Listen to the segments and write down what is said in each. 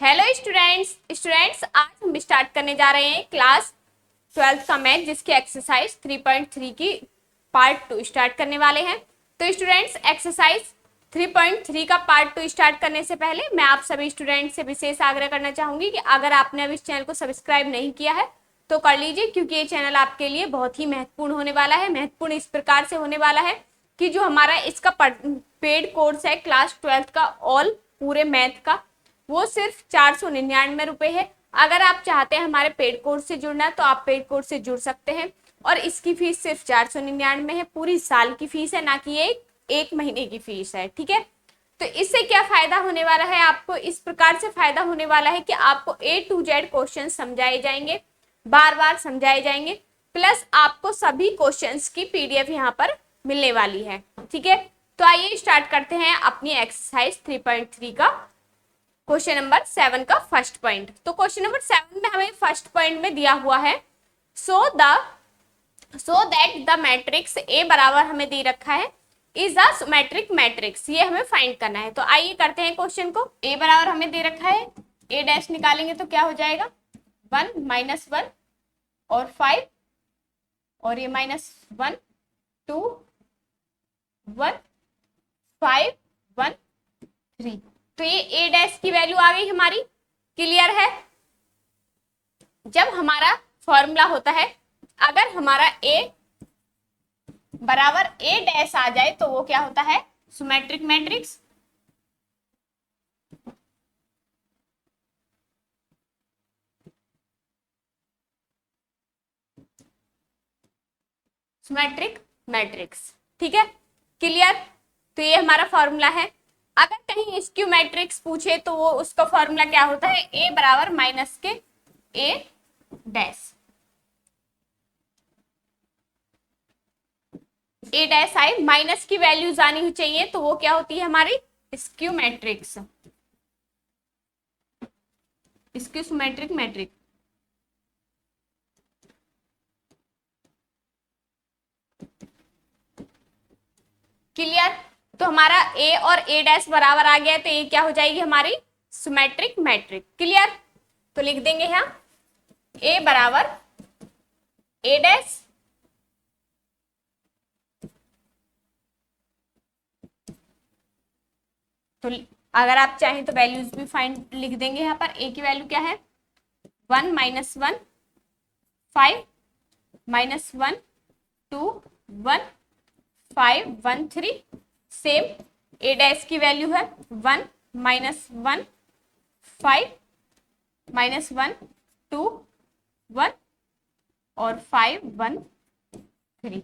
Hello students आज हम start करने जा रहे हैं क्लास 12th का मैथ, जिसकी एक्सरसाइज 3.3 की पार्ट 2 स्टार्ट करने वाले हैं। तो स्टूडेंट्स, एक्सरसाइज 3.3 का पार्ट 2 स्टार्ट करने से पहले मैं आप सभी स्टूडेंट्स से विशेष आग्रह करना चाहूंगी कि अगर आपने अभी इस चैनल को सब्सक्राइब नहीं किया है तो कर लीजिए, क्योंकि ये चैनल आपके लिए बहुत ही महत्वपूर्ण होने वाला है। महत्वपूर्ण इस प्रकार से होने वाला है कि जो हमारा इसका पेड कोर्स है क्लास 12th का ऑल पूरे मैथ का, वो सिर्फ 499 रुपए है। अगर आप चाहते हैं हमारे पेड कोर्स से जुड़ना तो आप पेड कोर्स से जुड़ सकते हैं, और इसकी फीस सिर्फ 499 है। पूरी साल की फीस है, ना कि एक महीने की फीस है। ठीक है, तो इससे क्या फायदा होने वाला है आपको? इस प्रकार से फायदा होने वाला है कि आपको A to Z क्वेश्चन समझाए जाएंगे, बार बार समझाए जाएंगे, प्लस आपको सभी क्वेश्चंस की PDF यहाँ पर मिलने वाली है। ठीक है, तो आइए स्टार्ट करते हैं अपनी एक्सरसाइज 3.3 का क्वेश्चन नंबर 7 का फर्स्ट पॉइंट। तो क्वेश्चन नंबर 7 में हमें फर्स्ट पॉइंट में दिया हुआ है सो दैट द मैट्रिक्स ए बराबर हमें दे रखा है इज अ सिमेट्रिक मैट्रिक्स। ये हमें फाइंड करना है। तो आइए करते हैं क्वेश्चन को। ए बराबर हमें दे रखा है, ए डैश निकालेंगे तो क्या हो जाएगा 1 -1 और 5, और ये -1 2 1 5 1 3। तो ये ए डैश की वैल्यू आ गई हमारी। क्लियर है? जब हमारा फॉर्मूला होता है, अगर हमारा ए बराबर ए डैश आ जाए तो वो क्या होता है सिमेट्रिक मैट्रिक्स। Symmetric matrix. ठीक है, क्लियर? तो ये हमारा फॉर्मूला है। अगर कहीं स्क्यू मैट्रिक्स पूछे तो वो उसका फॉर्मूला क्या होता है, ए बराबर माइनस के A dash. A dash I, minus की वैल्यूज आनी चाहिए, तो वो क्या होती है हमारी skew matrix, skew symmetric matrix. Clear? तो हमारा ए और ए डैश बराबर आ गया है, तो ये क्या हो जाएगी हमारी सिमेट्रिक मैट्रिक। क्लियर? तो लिख देंगे यहाँ ए बराबर ए डैश तो अगर आप चाहें तो वैल्यूज भी फाइंड लिख देंगे। यहाँ पर ए की वैल्यू क्या है 1 -1 5 -1 2 1 5 1 3। सेम ए डैश की वैल्यू है 1 -1 5 -1 2 1 और 5 1 3।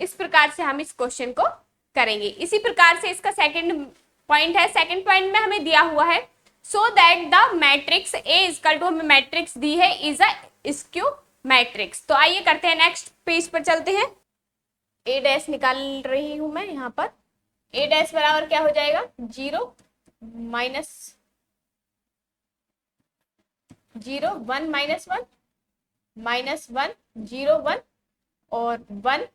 इस प्रकार से हम इस क्वेश्चन को करेंगे। इसी प्रकार से इसका सेकंड पॉइंट है। सेकंड पॉइंट में हमें दिया हुआ है so that the matrix A equal to, हमें मैट्रिक्स दी है इज अ स्क्यू मैट्रिक्स। तो आइए करते हैं, नेक्स्ट पेज पर चलते हैं। ए डैश निकाल रही हूं मैं यहाँ पर। ए डैश बराबर क्या हो जाएगा 0 -0 1 -1 -1 0 1 और 1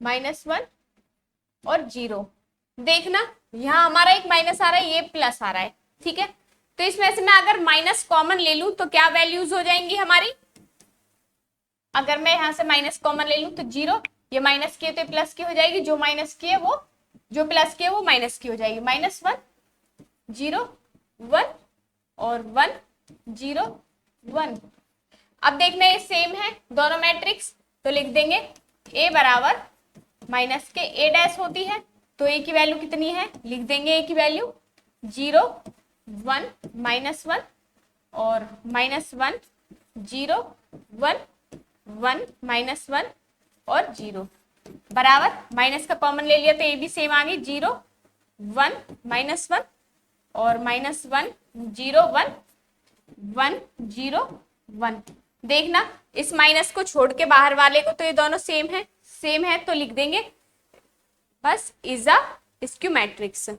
-1 और 0। देखना यहाँ हमारा एक माइनस आ रहा है, ये प्लस आ रहा है। ठीक है, तो इसमें से मैं अगर माइनस कॉमन ले लूं तो क्या वैल्यूज हो जाएंगी हमारी। अगर मैं यहाँ से माइनस कॉमन ले लूं तो 0, ये माइनस की है तो प्लस की हो जाएगी, जो माइनस की है वो, जो प्लस की है वो माइनस की हो जाएगी। -1 0 1 और 1 0 1। अब देखना ये सेम है दोनों मैट्रिक्स, तो लिख देंगे ए बराबर माइनस के ए डैश होती है, तो ए की वैल्यू कितनी है लिख देंगे ए की वैल्यू 0 1 -1 और -1 0 1 1 -1 और 0 बराबर माइनस का कॉमन ले लिया तो ये भी सेम आ गई 0 1 -1 और -1 0 1 1 0 1। देखना इस माइनस को छोड़ के बाहर वाले को, तो ये दोनों सेम है तो लिख देंगे बस इज अ स्क्यू मैट्रिक्स।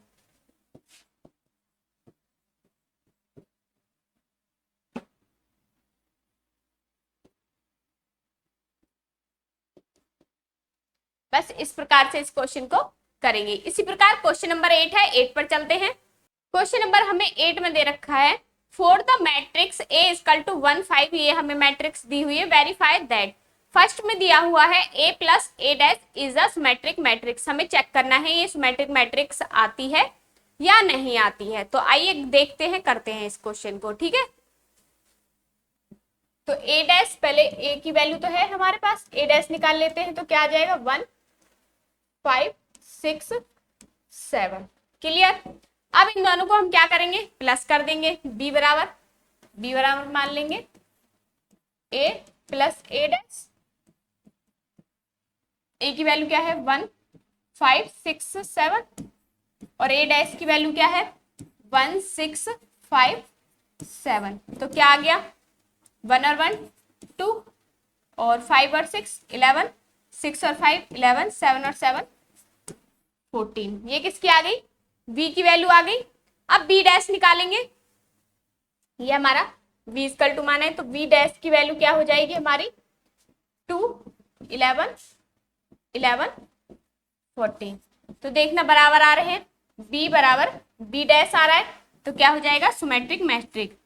बस इस प्रकार से इस क्वेश्चन को करेंगे। इसी प्रकार क्वेश्चन नंबर 8 है, 8 पर चलते हैं। क्वेश्चन नंबर हमें 8 में दे रखा है, for the matrix A equal to 1 5, ये हमें मैट्रिक्स दी हुई है, वेरीफाई दैट। फर्स्ट में दिया हुआ है A plus A dash is a symmetric matrix, हमें चेक करना है ये सिमेट्रिक मैट्रिक्स आती है या नहीं आती है। तो आइए देखते हैं, करते हैं इस क्वेश्चन को, ठीक है। तो ए डैश, पहले ए की वैल्यू तो है हमारे पास, ए डैश निकाल लेते हैं, तो क्या आ जाएगा 1 5 6 7। क्लियर। अब इन दोनों को हम क्या करेंगे, प्लस कर देंगे, बी बराबर मान लेंगे ए प्लस ए डैश। ए की वैल्यू क्या है 1 5 6 7 और ए डैश की वैल्यू क्या है 1 6 5 7। तो क्या आ गया 1 और 1 2 और 5 और 6 11, 6 और 5 11, 7 और 7 14। ये किसकी आ गई, v की वैल्यू आ गई। अब b डैश निकालेंगे, ये हमारा v इक्वल टू माना है, तो v डैश की वैल्यू क्या हो जाएगी हमारी 2 11 11 14। तो देखना बराबर आ रहे हैं, b बराबर b डैश आ रहा है, तो क्या हो जाएगा सिमेट्रिक मैट्रिक्स।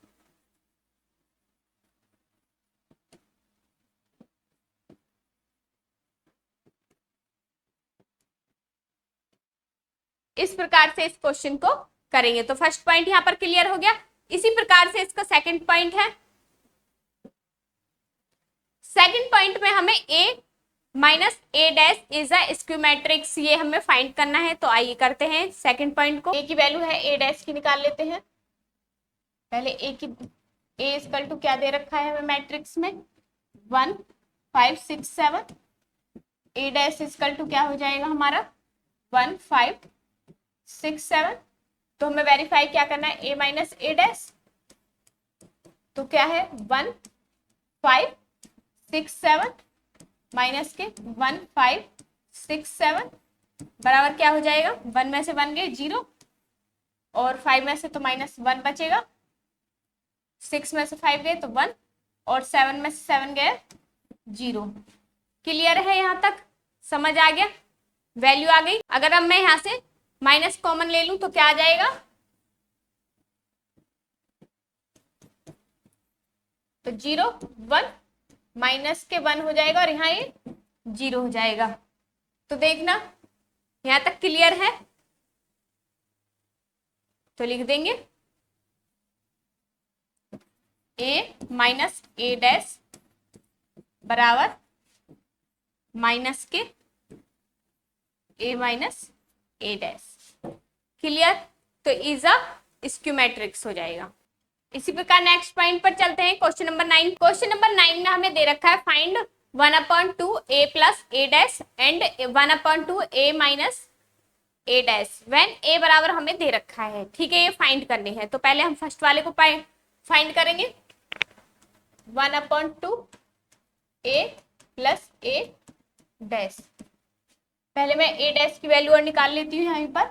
इस प्रकार से इस क्वेश्चन को करेंगे। तो फर्स्ट पॉइंट यहां पर क्लियर हो गया। इसी प्रकार से इसका सेकंड पॉइंट है। सेकंड पॉइंट में हमें a minus A dash is a skew matrix, ये हमें फाइंड करना है। तो आइए करते हैं सेकंड पॉइंट को। a की वैल्यू है a डैश की, निकाल लेते हैं। पहले a की a इक्वल टू क्या दे रखा है हमें मैट्रिक्स में 1 5 6 7। a डैश इक्वल टू क्या हो जाएगा हमारा 1 5 6 7। तो हमें वेरीफाई क्या करना है a माइनस ए डैश, तो क्या है 1 5 6 7 माइनस के 1 5 6 7 बराबर क्या हो जाएगा 1 में से 1 गए 0 और 5 में से तो माइनस 1 बचेगा, 6 में से 5 गए तो 1 और 7 में से 7 गए 0। क्लियर है, यहां तक समझ आ गया, वैल्यू आ गई। अगर अब मैं यहां से माइनस कॉमन ले लूं तो क्या आ जाएगा, तो 0 1 माइनस के 1 हो जाएगा और यहाँ ये 0 हो जाएगा। तो देखना यहां तक क्लियर है, तो लिख देंगे a माइनस ए डैश बराबर माइनस के a minus A dash. Clear. तो इज अ स्क्यू मैट्रिक्स हो जाएगा। इसी प्रकार नेक्स्ट पॉइंट पर चलते हैं, क्वेश्चन नंबर 9। क्वेश्चन नंबर 9 में हमें दे रखा है find 1/2 a plus A dash and 1/2 a minus A dash when a बराबर हमें दे रखा है, ठीक है। ये फाइंड करने हैं, तो पहले हम फर्स्ट वाले को फाइंड करेंगे 1/2 a प्लस ए डैश। पहले मैं ए डैश की वैल्यू और निकाल लेती हूँ यहीं पर,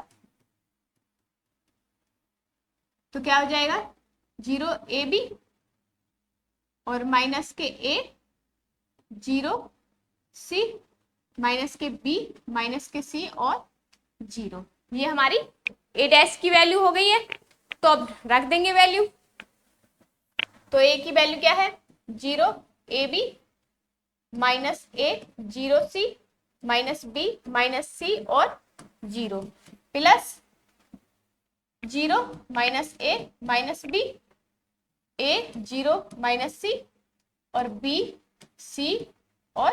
तो क्या हो जाएगा 0 ab और माइनस के a 0 c माइनस के b माइनस के c और 0। ये हमारी a डैश की वैल्यू हो गई है। तो अब रख देंगे वैल्यू, तो a की वैल्यू क्या है 0 ab minus a 0 c minus b minus c और 0 plus 0 minus a minus b a 0 minus c और b c और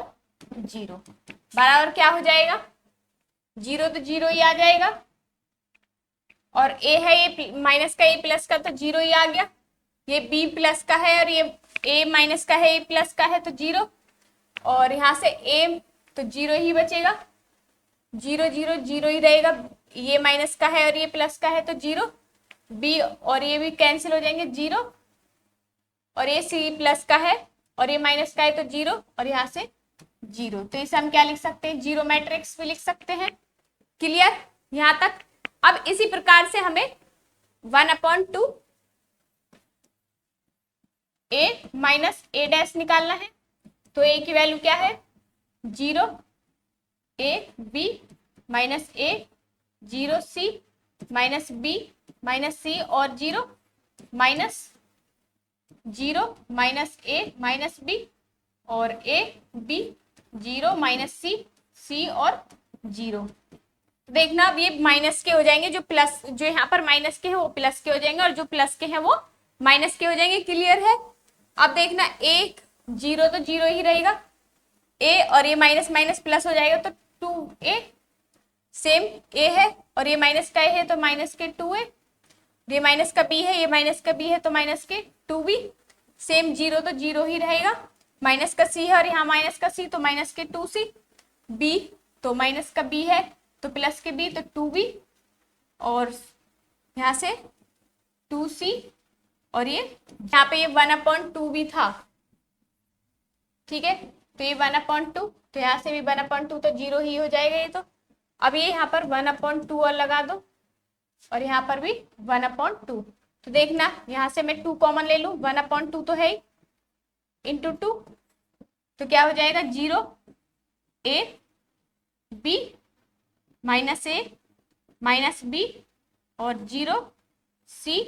0 बराबर क्या हो जाएगा 0, तो 0 ही आ जाएगा और a है ये माइनस का, a प्लस का, तो 0 ही आ गया। ये b प्लस का है और ये a माइनस का है, a प्लस का है, तो 0 और यहाँ से a तो 0 ही बचेगा, 0 0 0 ही रहेगा। ये माइनस का है और ये प्लस का है तो 0, b और ये भी कैंसिल हो जाएंगे 0 और ये c प्लस का है और ये माइनस का है तो 0 और यहाँ से 0। तो इसे हम क्या लिख सकते हैं 0 मैट्रिक्स भी लिख सकते हैं। क्लियर यहाँ तक। अब इसी प्रकार से हमें 1/2 a माइनस ए डैश निकालना है। तो a की वैल्यू क्या है 0 a b minus a 0 c minus B minus C और 0 minus 0 minus A minus B और ए बी 0 माइनस सी सी और 0। देखना अब ये माइनस के हो जाएंगे, जो प्लस, जो यहाँ पर माइनस के हैं वो प्लस के हो जाएंगे और जो प्लस के हैं वो माइनस के हो जाएंगे। क्लियर है? अब देखना एक 0 तो 0 ही रहेगा, ए और ये माइनस माइनस प्लस हो जाएगा तो 2a, सेम ए है और ये माइनस का ए है तो माइनस के 2a, ये माइनस का b है, ये माइनस का b है तो माइनस के 2b, सेम 0 तो 0 ही रहेगा, माइनस का c है और यहाँ माइनस का c तो माइनस के 2c, b तो माइनस का b है तो प्लस के b तो 2b और यहाँ से 2c और ये यहाँ पे ये 1/2 भी था। ठीक है, तो ये 1/2 तो यहाँ से भी 1/2 तो 0 ही हो जाएगा ये तो। अब ये यहाँ पर 1/2 और लगा दो और यहाँ पर भी 1/2। तो देखना यहाँ से मैं 2 कॉमन ले लूँ, 1/2 तो है ही, इंटू 2 तो क्या हो जाएगा 0 a b minus A minus B और 0 c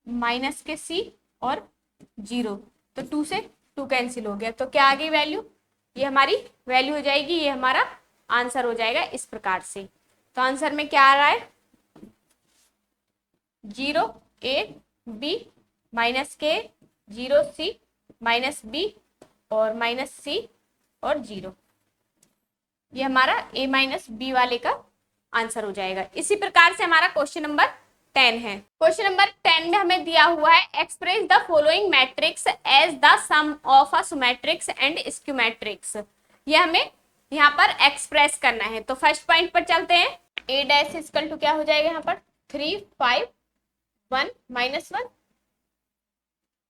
माइनस के c और 0। तो 2 से 2 कैंसिल हो गया, तो क्या आ गई वैल्यू, ये हमारी वैल्यू हो जाएगी, ये हमारा आंसर हो जाएगा इस प्रकार से। तो आंसर में क्या आ रहा है 0 a b माइनस के 0 c माइनस b और माइनस c और 0, ये हमारा a माइनस बी वाले का आंसर हो जाएगा। इसी प्रकार से हमारा क्वेश्चन नंबर 10 है। क्वेश्चन नंबर 10 में हमें दिया हुआ है express the following matrix as the sum of a symmetric and skew matrix. ये हमें यहाँ पर एक्सप्रेस करना है। तो फर्स्ट पॉइंट पर चलते हैं, a डैश इक्वल टू क्या हो जाएगा यहाँ पर 3 5 1 -1।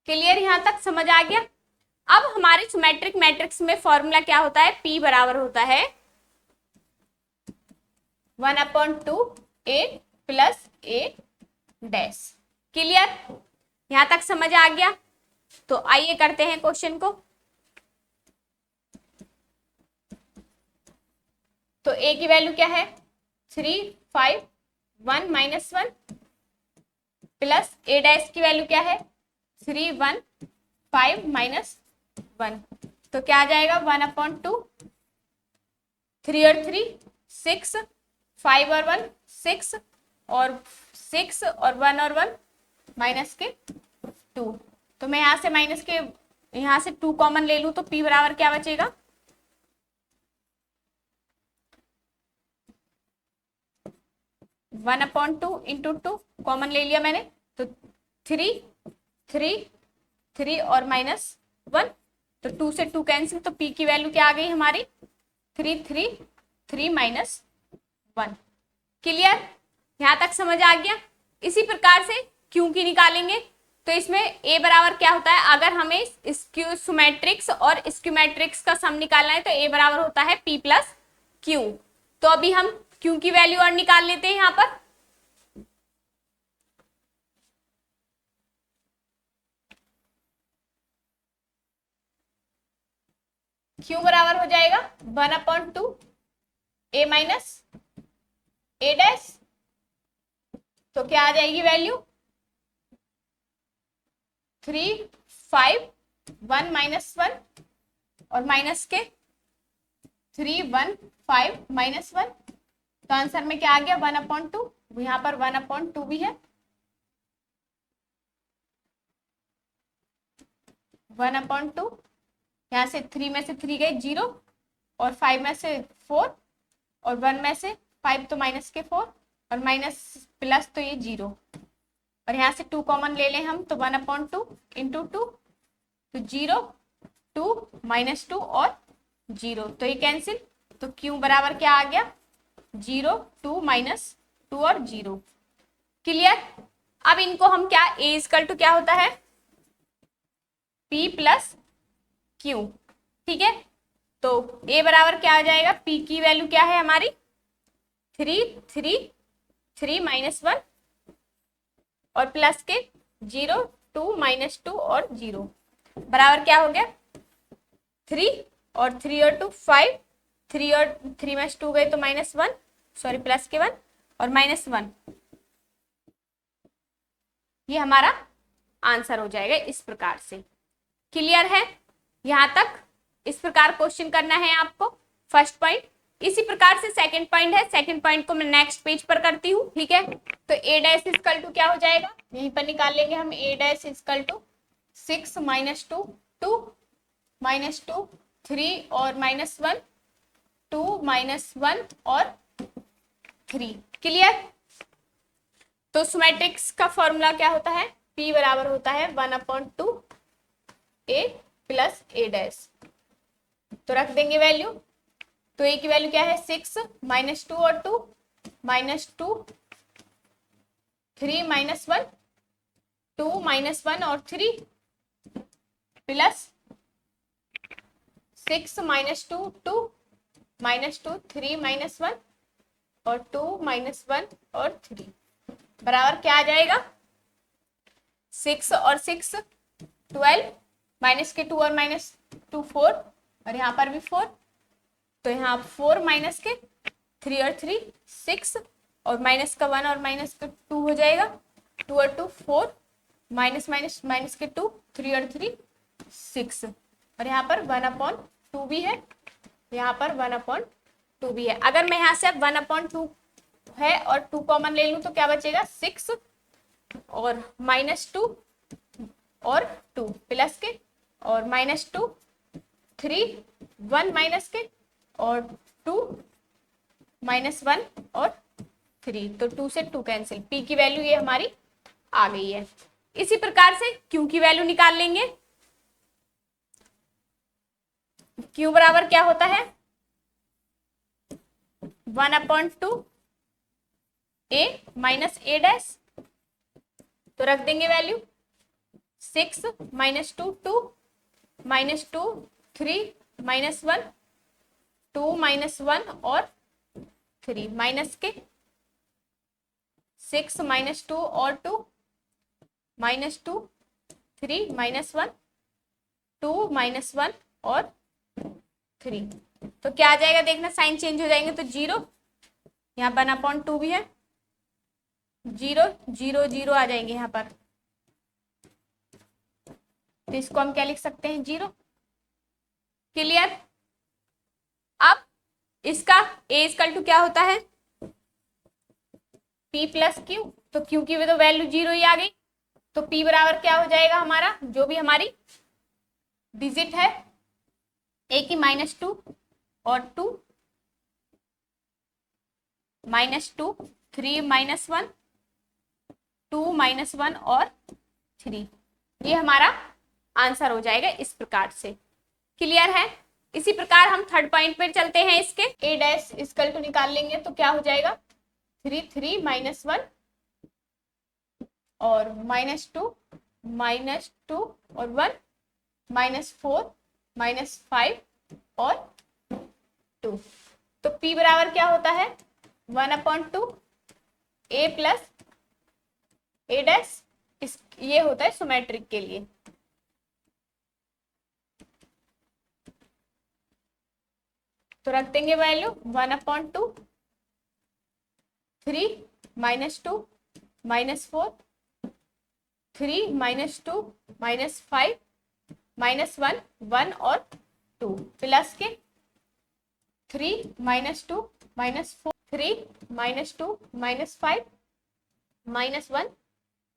क्लियर, यहाँ तक समझ आ गया। अब हमारे सिमेट्रिक मैट्रिक्स में फॉर्मूला क्या होता है, p बराबर होता है 1/2 a plus a dash. Clear, यहां तक समझ आ गया। तो आइए करते हैं क्वेश्चन को। तो a की वैल्यू क्या है 3 5 1 -1 प्लस a डैश की वैल्यू क्या है 3 1 5 -1। तो क्या आ जाएगा 1/2, 3 और 3 6, 5 और 1 6 और 6 और 1 और 1 माइनस के 2। तो मैं यहाँ से माइनस के यहाँ से 2 कॉमन ले लूं तो p बराबर क्या बचेगा 1/2 इंटू 2 कॉमन ले लिया मैंने तो 3 3 3 और -1। तो 2 से 2 कैंसिल, तो p की वैल्यू क्या आ गई हमारी 3 3 3 -1। क्लियर, यहां तक समझ आ गया। इसी प्रकार से q की निकालेंगे। तो इसमें a बराबर क्या होता है, अगर हमें सिमेट्रिक्स और स्क्यूमेट्रिक्स का सम निकालना है तो a बराबर होता है p प्लस q। तो अभी हम q की वैल्यू और निकाल लेते हैं। यहाँ पर q बराबर हो जाएगा 1/2 a माइनस a डैश। तो क्या आ जाएगी वैल्यू 3 5 1 -1 और माइनस के 3 1 5 -1। तो आंसर में क्या आ गया 1/2, यहाँ पर 1/2 भी है 1/2। यहाँ से 3 में से 3 गए 0 और 5 में से 4 और 1 में से 5 तो माइनस के 4 और माइनस प्लस तो ये 0 और यहाँ से 2 कॉमन ले लें हम तो 1/2 इंटू 2 तो 0 2 -2 और 0 तो ये कैंसिल। तो q बराबर क्या आ गया 0 2 -2 और 0। क्लियर, अब इनको हम क्या a इक्वल टू क्या होता है p प्लस q। ठीक है, तो a बराबर क्या आ जाएगा p की वैल्यू क्या है हमारी 3 3 3 -1 और प्लस के 0 2 -2 और 0 बराबर क्या हो गया 3 और 3 और 2 5, 3 और 3 में 2 गए तो -1 सॉरी प्लस के 1 और -1, ये हमारा आंसर हो जाएगा इस प्रकार से। क्लियर है यहां तक? इस प्रकार क्वेश्चन करना है आपको फर्स्ट पॉइंट। इसी प्रकार से सेकंड पॉइंट है, सेकंड पॉइंट को मैं नेक्स्ट पेज पर करती हूँ, ठीक है। तो a डैश इक्वल टू क्या हो जाएगा, यहीं पर निकाल लेंगे हम। a डैश इक्वल टू 6 - 2 2 -2 3 और -1 2 -1 और 3। क्लियर? तो सिमेट्रिक्स का फॉर्मूला क्या होता है, p बराबर होता है 1/2 a प्लस a डैश। तो रख देंगे वैल्यू। तो a की वैल्यू क्या है 6 -2 और 2 -2 3 -1 2 -1 और 3 प्लस 6 -2 2 -2 3 -1 और 2 -1 और 3 बराबर क्या आ जाएगा 6 और 6 12 माइनस के 2 और -2 4 और यहाँ पर भी 4। तो यहाँ 4 माइनस के 3 और 3 6 और माइनस का 1 और माइनस का 2 हो जाएगा 2 और 2 4 माइनस माइनस माइनस के 2 3 और 3 6 और यहाँ पर 1/2 भी है, यहाँ पर 1/2 भी है। अगर मैं यहाँ से 1/2 है और 2 कॉमन ले लूँ तो क्या बचेगा 6 और -2 और 2 प्लस के और -2 3 1 माइनस के और 2 -1 और 3। तो 2 से 2 कैंसिल, p की वैल्यू ये हमारी आ गई है। इसी प्रकार से q की वैल्यू निकाल लेंगे। q बराबर क्या होता है 1/2 a माइनस a डैश। तो रख देंगे वैल्यू 6 -2 2 -2 3 -1 2 -1 और 3 माइनस के 6 -2 और 2 -2 3 -1 2 -1 और 3। तो क्या आ जाएगा देखना, साइन चेंज हो जाएंगे तो 0, यहाँ 1/2 भी है 0 0 0 आ जाएंगे यहाँ पर। तो इसको हम क्या लिख सकते हैं 0। क्लियर? अब इसका a इक्वल टू क्या होता है p प्लस क्यू। तो q की तो वैल्यू 0 ही आ गई। तो p बराबर क्या हो जाएगा हमारा, जो भी हमारी डिजिट है a की -2 और 2 -2 3 -1 2 -1 और 3, ये हमारा आंसर हो जाएगा इस प्रकार से। क्लियर है? इसी प्रकार हम थर्ड पॉइंट पे चलते हैं। इसके a डैश इक्वल टू निकाल लेंगे तो क्या हो जाएगा 3 3 -1 और -2 और 1 -4 -5 और 2। तो p बराबर क्या होता है 1/2 a प्लस a डैश। ये होता है सिमेट्रिक के लिए। तो रख देंगे वैल्यू 1/2 3 -2 -4 3 -2 -5 -1 1 और 2 प्लस के 3 -2 -4 3 -2 -5 -1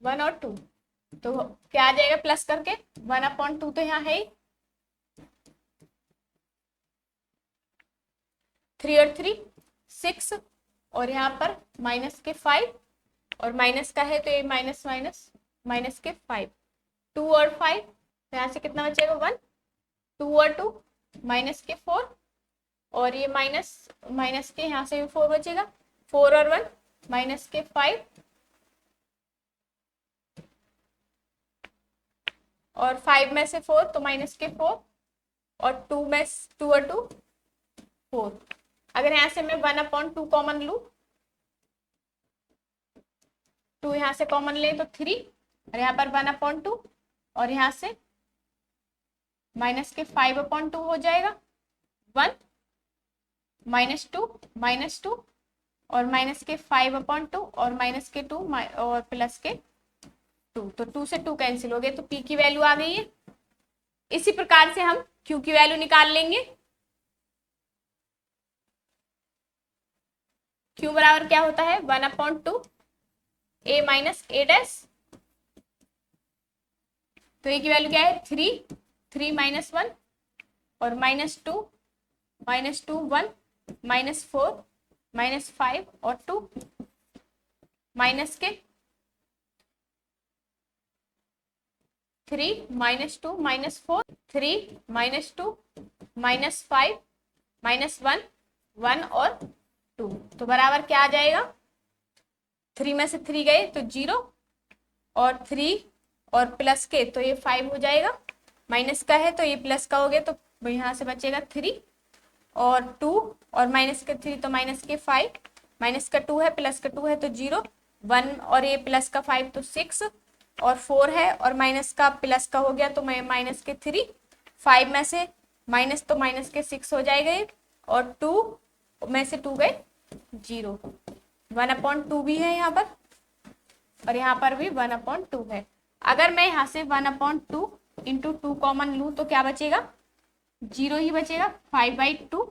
1 और 2। तो क्या आ जाएगा प्लस करके 1/2 तो यहाँ है 3 और 3 6 और यहाँ पर माइनस के 5 और माइनस का है तो ये माइनस माइनस माइनस के 5 2 और 5 तो यहाँ से कितना बचेगा 1 2 और 2 माइनस के 4 और ये माइनस माइनस के यहाँ से भी 4 बचेगा 4 और 1 माइनस के 5 और 5 में से 4 तो माइनस के 4 और 2 में 2 और 2 4। अगर यहाँ से मैं 1/2 कॉमन लूं 2 यहाँ से कॉमन ले तो 3 और यहाँ पर 1/2 और यहाँ से माइनस के 5/2 हो जाएगा 1 -2 -2 और माइनस के 5/2 और माइनस के 2 और प्लस के 2, तो 2 से 2 कैंसिल हो गए, तो p की वैल्यू आ गई है। इसी प्रकार से हम q की वैल्यू निकाल लेंगे। q बराबर क्या होता है 1/2 a माइनस a डैश, तो a की वैल्यू क्या है 3 माइनस 1 और -2 1 -4 -5 और 2 माइनस के 3 -2 -4 3 -2 -5 -1 1 और 2, तो बराबर क्या आ जाएगा 3 में से 3 गए तो 0 और 3 और प्लस के तो ये 5 हो जाएगा, माइनस का है तो ये प्लस का हो गया, तो यहाँ से बचेगा 3 और 2 और माइनस के 3 तो माइनस के 5, माइनस का 2 है प्लस का 2 है तो 0 1 और ये प्लस का 5 तो 6 और 4 है और माइनस का प्लस का हो गया तो माइनस के 3, 5 में से माइनस तो माइनस के 6 हो जाएगा ये, और 2 में से 2 गए 0, 1/2 भी है यहाँ पर और यहाँ पर भी 1/2 है। अगर मैं यहाँ से 1/2 इंटू 2 कॉमन लूँ तो क्या बचेगा 0 ही बचेगा, 5/2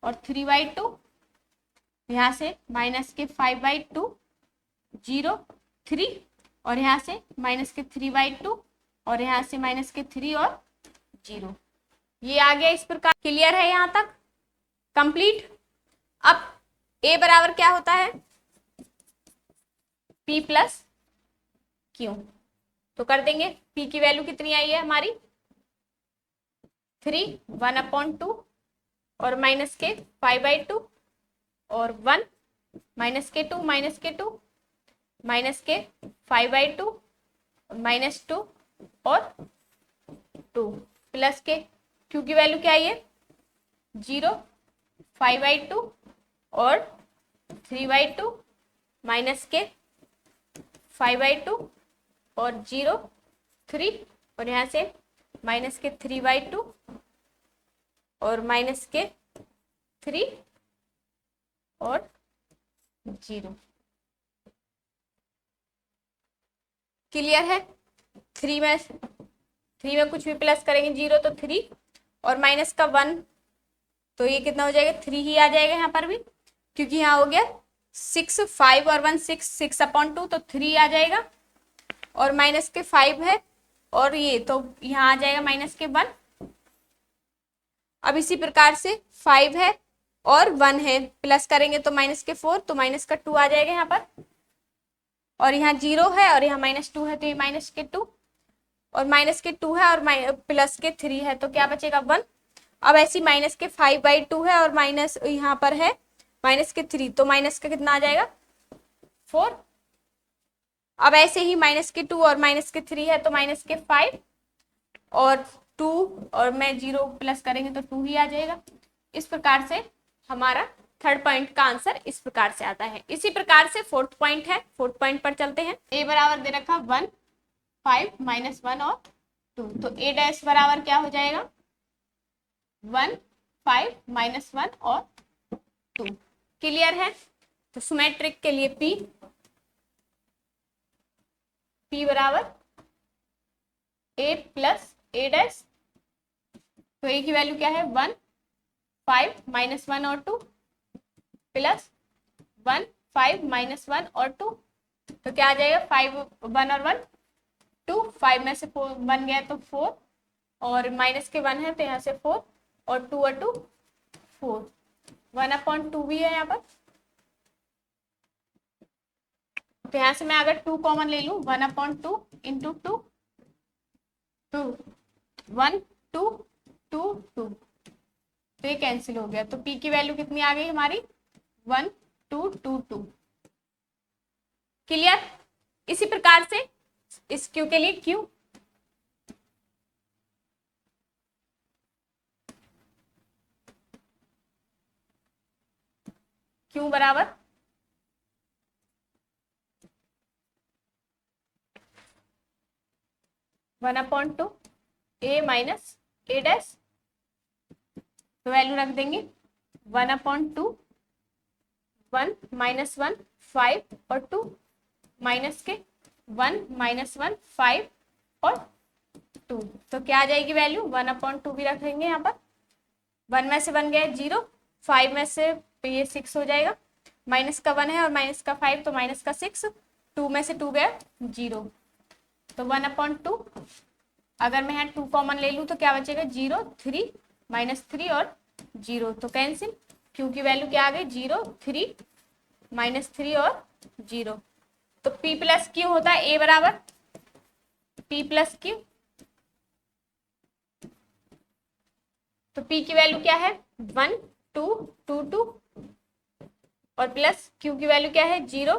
और 3/2, यहाँ से माइनस के 5/2 0 3 और यहाँ से माइनस के 3/2 और यहाँ से माइनस के 3 और 0, ये आ गया। इस प्रकार क्लियर है यहाँ तक, कंप्लीट। अब a बराबर क्या होता है p प्लस q, तो कर देंगे। p की वैल्यू कितनी आई है हमारी 3 1/2 और माइनस के 5/2 और 1 माइनस के 2 माइनस के 2 माइनस के 5/2 -2 और 2 प्लस के q की वैल्यू क्या आई है 0 5/2 और 3/2 माइनस के 5/2 और 0 3 और यहाँ से माइनस के 3/2 और माइनस के 3 और 0, क्लियर है। 3 में कुछ भी प्लस करेंगे 0 तो 3 और माइनस का 1 तो ये कितना हो जाएगा 3 ही आ जाएगा यहाँ पर भी, क्योंकि यहाँ हो गया 6 5 और 1 6 6/2 तो 3 आ जाएगा और माइनस के 5 है और ये तो यहाँ आ जाएगा माइनस के 1। अब इसी प्रकार से 5 है और 1 है, प्लस करेंगे तो माइनस के 4 तो माइनस का 2 आ जाएगा यहाँ पर, और यहाँ 0 है और यहाँ -2 है तो ये माइनस के 2 और माइनस के 2 है और प्लस के 3 है तो क्या बचेगा 1। अब ऐसी माइनस के 5/2 है और माइनस यहाँ पर है माइनस के 3 तो माइनस का कितना आ जाएगा 4। अब ऐसे ही माइनस के 2 और माइनस के 3 है तो माइनस के 5 और 2 और मैं 0 प्लस करेंगे तो 2 ही आ जाएगा। इस प्रकार से हमारा थर्ड पॉइंट का आंसर इस प्रकार से आता है। इसी प्रकार से फोर्थ पॉइंट है, फोर्थ पॉइंट पर चलते हैं। a बराबर दे रखा 1 5 -1 और 2, तो a डैश बराबर क्या हो जाएगा 1 5 -1 और 2, क्लियर है। तो सिमेट्रिक के लिए p बराबर a प्लस a डैश, तो a की वैल्यू क्या है 1 5 -1 और 2 प्लस 1 5 -1 और 2, तो क्या आ जाएगा 5 1 और 1 2, 5 में से 4 1 गया तो 4 और माइनस के 1 है तो यहाँ से 4 और 2 और 2 4, 1/2 भी है यहाँ पर, तो यहाँ से मैं अगर 2 कॉमन ले लूँ 1/2 इंटू 2 2 1 2 2 2 तो ये कैंसिल हो गया, तो p की वैल्यू कितनी आ गई हमारी 1 2 2 2, क्लियर। इसी प्रकार से इस q के लिए q बराबर 1/2 a माइनस a डैश, तो वैल्यू रख देंगे 1/2 1 -1 5 और 2 माइनस के 1 -1 5 और 2, तो क्या आ जाएगी वैल्यू 1/2 भी रखेंगे यहाँ पर। 1 में से 1 गया 0, 5 में से ये 6 हो जाएगा, माइनस का 1 है और माइनस का 5 तो माइनस का 6, 2 में से 2 गया 0, तो 1/2। अगर मैं यहाँ 2 कॉमन ले लूँ तो क्या बचेगा 0 3 -3 और 0, तो कैंसिल, क्योंकि वैल्यू क्या आ गई 0 3 -3 और 0। तो P प्लस क्यू होता है A बराबर P प्लस क्यू, तो P की वैल्यू क्या है 1 2 2 2 और प्लस Q की वैल्यू क्या है 0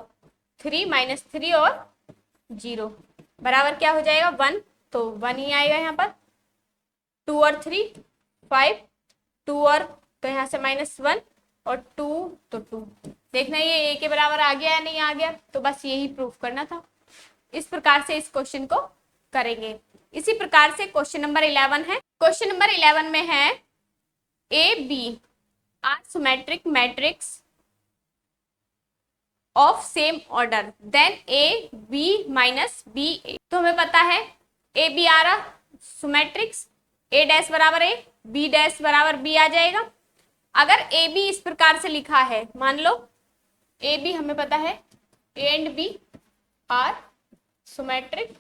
3 -3 और 0 बराबर क्या हो जाएगा 1, तो 1 ही आएगा यहाँ पर। 2 और 3 5, 2 और तो यहाँ से -1 और 2 तो 2, देखना ये A के बराबर आ गया या नहीं आ गया, तो बस यही प्रूफ करना था। इस प्रकार से इस क्वेश्चन को करेंगे। इसी प्रकार से क्वेश्चन नंबर 11 है। क्वेश्चन नंबर 11 में है A B are symmetric matrix of same order then A B minus B A. तो हमें पता है ए बी आ रहा सिमेट्रिक्स, ए डैश बराबर ए बी डैश बराबर बी आ जाएगा। अगर ए बी इस प्रकार से लिखा है, मान लो ए बी हमें पता है A and B are symmetric,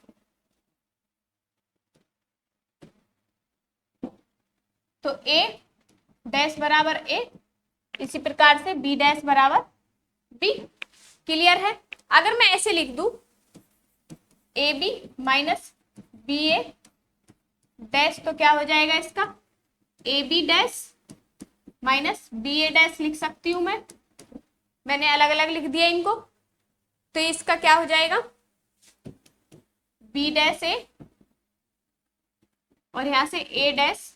तो ए डैश बराबर ए, इसी प्रकार से बी डैश बराबर बी। क्लियर है। अगर मैं ऐसे लिख दूं A B minus B A dash, तो क्या हो जाएगा इसका A B dash minus B A dash लिख सकती हूं मैंने अलग अलग लिख दिया इनको, तो इसका क्या हो जाएगा बी डैश ए और यहां से ए डैश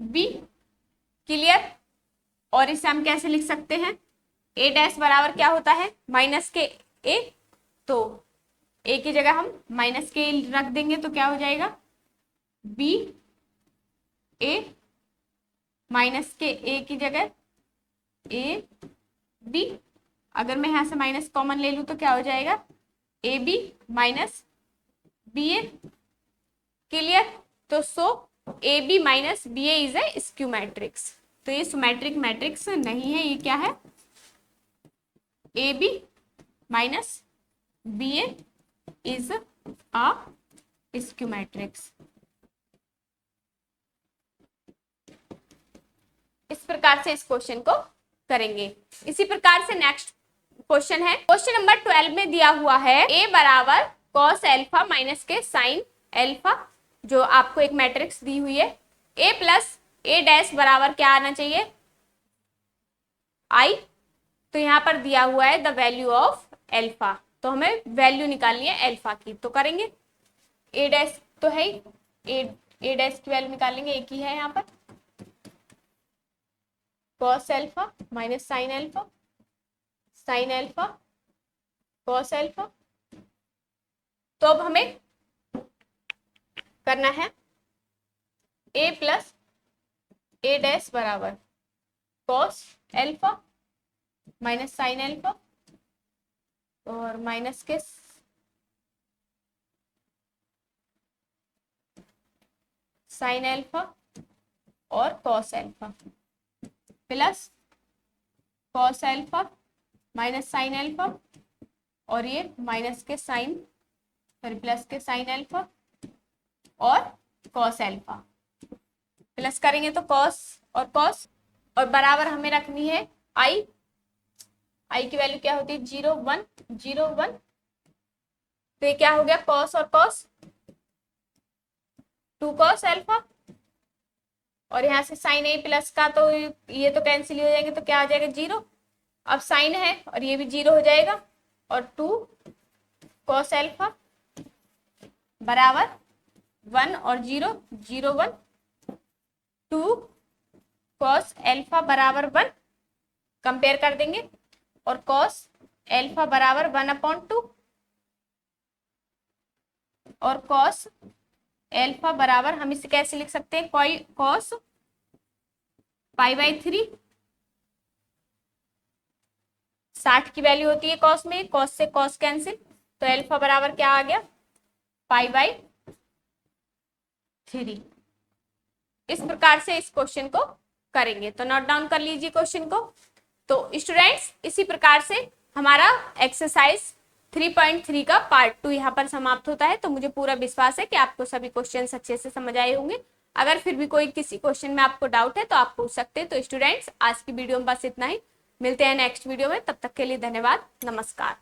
बी। क्लियर। और इसे हम कैसे लिख सकते हैं ए डैश बराबर क्या होता है माइनस के ए, तो ए की जगह हम माइनस के रख देंगे तो क्या हो जाएगा बी ए माइनस के ए की जगह ए बी। अगर मैं यहां से माइनस कॉमन ले लूं तो क्या हो जाएगा A B minus B A. Clear. तो so A B minus B A is a skew matrix, तो ये सिमेट्रिक मैट्रिक्स नहीं है, ये क्या है A B minus B A is a skew matrix. इस प्रकार से इस क्वेश्चन को करेंगे। इसी प्रकार से नेक्स्ट क्वेश्चन है, क्वेश्चन नंबर 12 में दिया हुआ है ए बराबर कॉस एल्फा माइनस के साइन एल्फा, जो आपको एक मैट्रिक्स दी हुई है, ए प्लस ए डैश बराबर क्या आना चाहिए आई, तो यहाँ पर दिया हुआ है द वैल्यू ऑफ एल्फा, तो हमें वैल्यू निकालनी है एल्फा की, तो करेंगे ए डैश तो है ए डैश की वैल्यू निकालेंगे, एक ही है यहाँ पर cos alpha minus sine alpha, sine alpha cos alpha. तो अब हमें करना है ए प्लस ए डैश बराबर cos alpha minus sine alpha और माइनस के साइन एल्फा और cos alpha plus cos alpha minus sine alpha और ये माइनस के साइन सॉरी प्लस के साइन एल्फा और कॉस एल्फा, प्लस करेंगे तो कॉस और बराबर हमें रखनी है आई की वैल्यू क्या होती है 0 1 0 1, तो ये क्या हो गया कॉस और कॉस 2 कॉस एल्फा और यहाँ से साइन ए प्लस का तो ये तो कैंसिल हो जाएंगे, तो क्या आ जाएगा 0, अब साइन है और ये भी 0 हो जाएगा और 2 कॉस एल्फा बराबर 1 और 0 0 1, 2 कॉस एल्फा बराबर 1 कंपेयर कर देंगे और कॉस एल्फा बराबर 1/2 और कॉस एल्फा बराबर हम इसे कैसे लिख सकते हैं कॉस पाई/3 60 की वैल्यू होती है कॉस में, कॉस से कॉस कैंसिल, तो अल्फा बराबर क्या आ गया, π/3। इस प्रकार से इस क्वेश्चन को करेंगे, तो नोट डाउन कर लीजिए क्वेश्चन को। तो स्टूडेंट्स इसी प्रकार से हमारा एक्सरसाइज 3.3 का पार्ट 2 यहाँ पर समाप्त होता है। तो मुझे पूरा विश्वास है कि आपको सभी क्वेश्चन अच्छे से समझ आए होंगे। अगर फिर भी कोई किसी क्वेश्चन में आपको डाउट है तो आप पूछ सकते हैं। तो स्टूडेंट्स आज की वीडियो में बस इतना ही, मिलते हैं नेक्स्ट वीडियो में, तब तक के लिए धन्यवाद, नमस्कार।